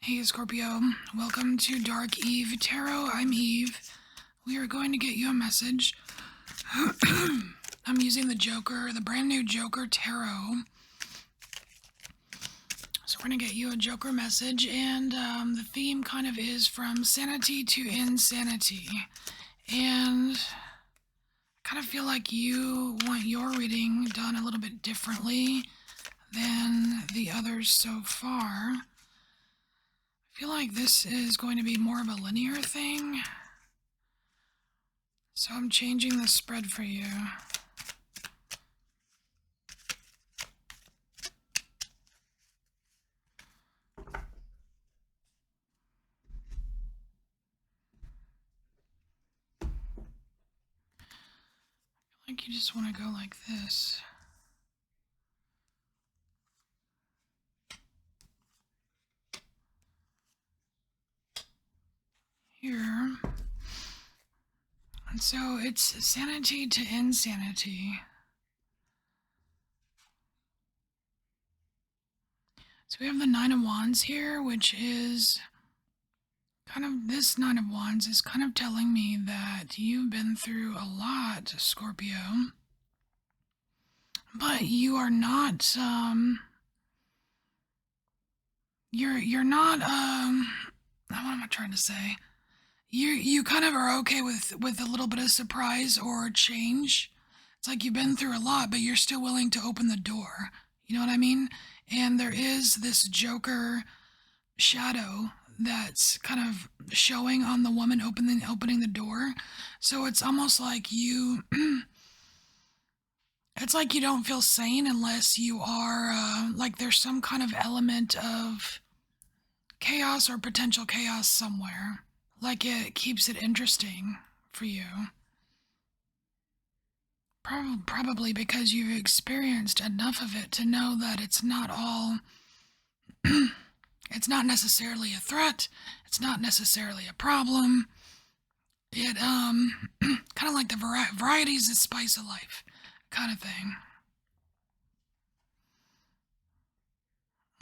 Hey Scorpio, welcome to Dark Eve Tarot. I'm Eve. We are going to get you a message. I'm using the Joker, the brand new Joker Tarot. So we're going to get you a Joker message, and the theme kind of is from sanity to insanity. And I kind of feel like you want your reading done a little bit differently than the others so far. I feel like this is going to be more of a linear thing, so I'm changing the spread for you. I feel like you just want to go like this. Here. And so it's sanity to insanity. So we have the Nine of Wands here, which is kind of, this Nine of Wands is kind of telling me that you've been through a lot, Scorpio. But you are not, you're not, what am I trying to say? You kind of are okay with a little bit of surprise or change. It's like you've been through a lot, but you're still willing to open the door. You know what I mean? And there is this Joker shadow that's kind of showing on the woman opening the door. So it's almost like you it's like you don't feel sane unless you are like there's some kind of element of chaos or potential chaos somewhere. Like it keeps it interesting for you. Probably because you've experienced enough of it to know that it's not all, it's not necessarily a threat, it's not necessarily a problem. It, kind of like the varieties the spice of life kind of thing.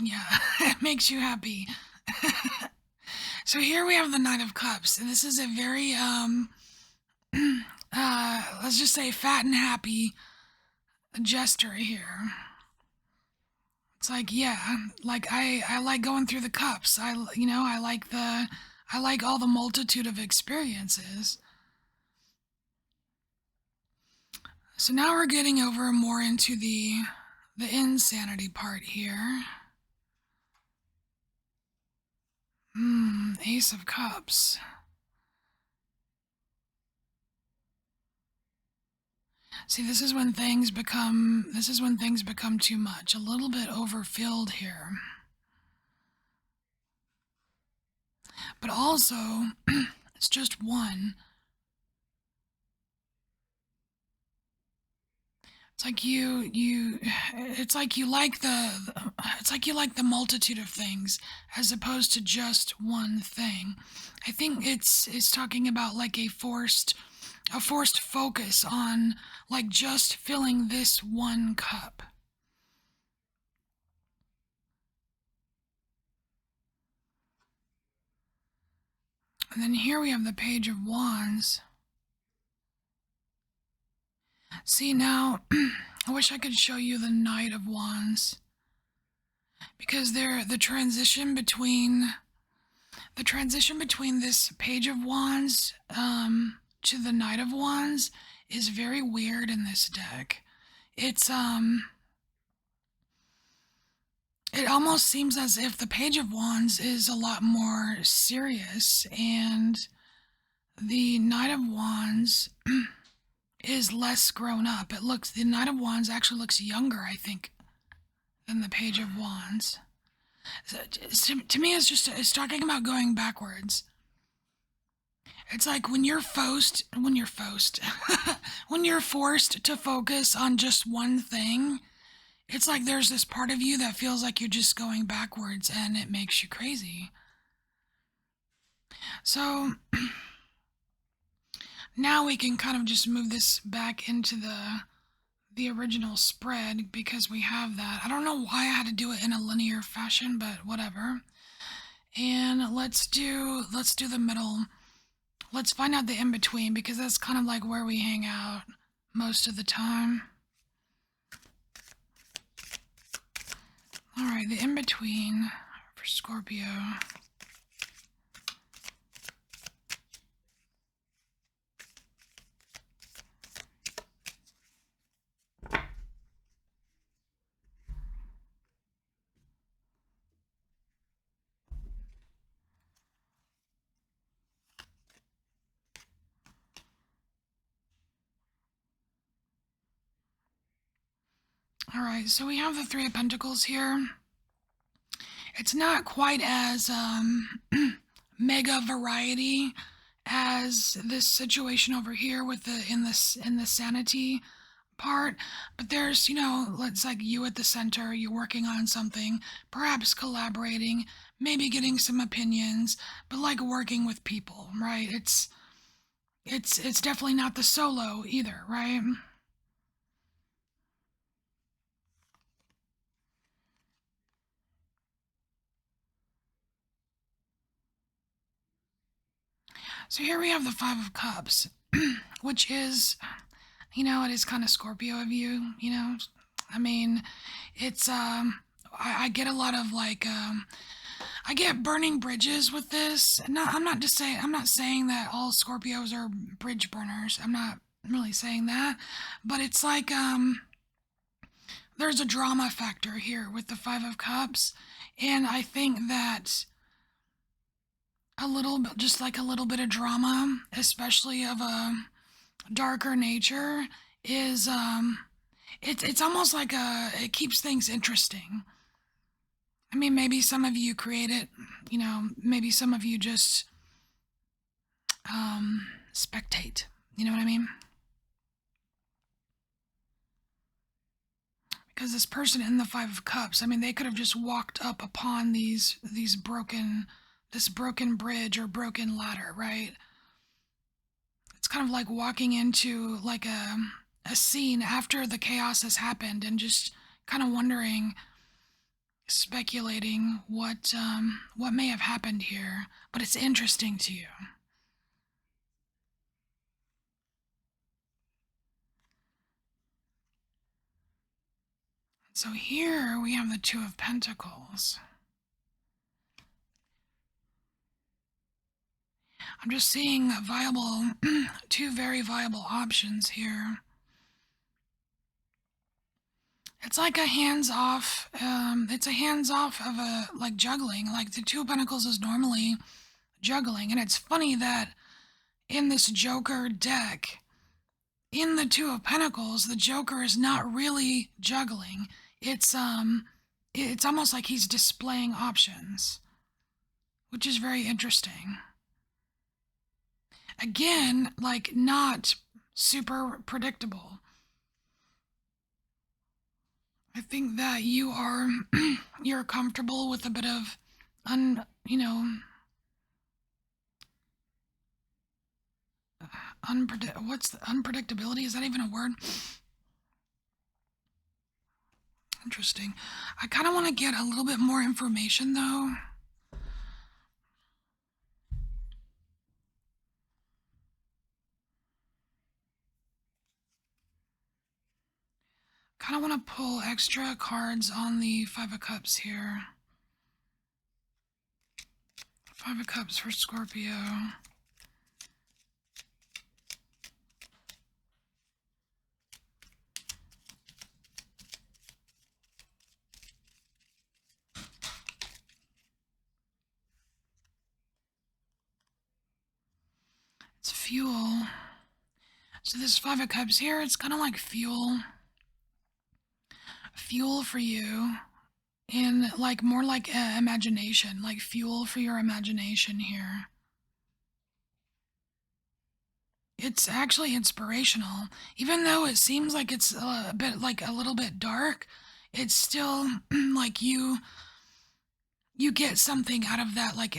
Yeah, it makes you happy. So here we have the Knight of Cups, and this is a very, let's just say fat and happy jester here. It's like, yeah, like I like going through the cups. I like all the multitude of experiences. So now we're getting over more into the insanity part here. Ace of Cups. See, this is when things become too much, a little bit overfilled here. But also, it's just one. It's like it's like you like the multitude of things as opposed to just one thing. I think it's talking about like a forced focus on like just filling this one cup. And then here we have the Page of Wands. See, now, I wish I could show you the Knight of Wands. Because the transition between this Page of Wands to the Knight of Wands is very weird in this deck. It's it almost seems as if the Page of Wands is a lot more serious and the Knight of Wands is less grown up. The Knight of Wands actually looks younger, I think, than the Page of Wands. To me, it's talking about going backwards. It's like when you're forced when you're forced to focus on just one thing, it's like there's this part of you that feels like you're just going backwards and it makes you crazy. So now we can kind of just move this back into the original spread because we have that. I don't know why I had to do it in a linear fashion, but whatever. And let's do the middle. Let's find out the in between because that's kind of like where we hang out most of the time. All right, the in between for Scorpio. All right, so we have the Three of Pentacles here. It's not quite as mega variety as this situation over here with the in the sanity part, but there's, it's like you at the center, you're working on something, perhaps collaborating, maybe getting some opinions, but like working with people, right? It's definitely not the solo either, right? So here we have the Five of Cups, which is, it is kind of Scorpio of you. I mean, it's, I get a lot of like, I get burning bridges with this. I'm not saying that all Scorpios are bridge burners. I'm not really saying that. But it's like, there's a drama factor here with the Five of Cups. And I think that a little bit, just like a little bit of drama, especially of a darker nature, is it's almost like it keeps things interesting. I mean, maybe some of you create it, maybe some of you just spectate. You know what I mean? Because this person in the Five of Cups, I mean, they could have just walked up upon these broken this broken bridge or broken ladder, right? It's kind of like walking into like a scene after the chaos has happened and just kind of wondering, speculating what may have happened here, but it's interesting to you. So here we have the Two of Pentacles. I'm just seeing two very viable options here. It's like a hands-off, it's a hands-off of a, like juggling. Like the Two of Pentacles is normally juggling. And it's funny that in this Joker deck, in the Two of Pentacles, the Joker is not really juggling. It's almost like he's displaying options, which is very interesting. Again, like not super predictable. I think that you're comfortable with a bit of what's the unpredictability? Is that even a word? Interesting. I kind of want to get a little bit more information though. Kind of want to pull extra cards on the Five of Cups here. Five of Cups for Scorpio. It's fuel. So this Five of Cups here, it's kind of like fuel. Fuel for you. And like more like imagination, like fuel for your imagination here. It's actually inspirational. Even though it seems like it's a bit like a little bit dark, it's still like you get something out of that, like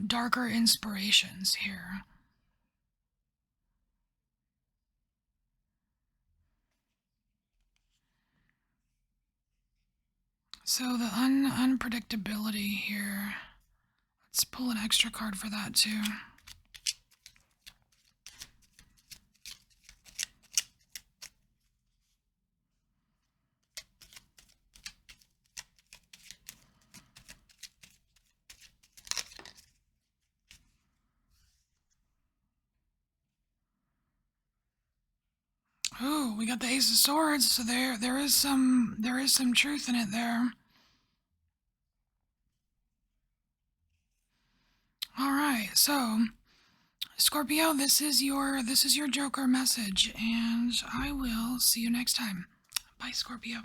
darker inspirations here. So the unpredictability here. Let's pull an extra card for that too. Oh, we got the Ace of Swords, so there is some truth in it there. All right, so Scorpio, this is your Joker message, and I will see you next time. Bye, Scorpio.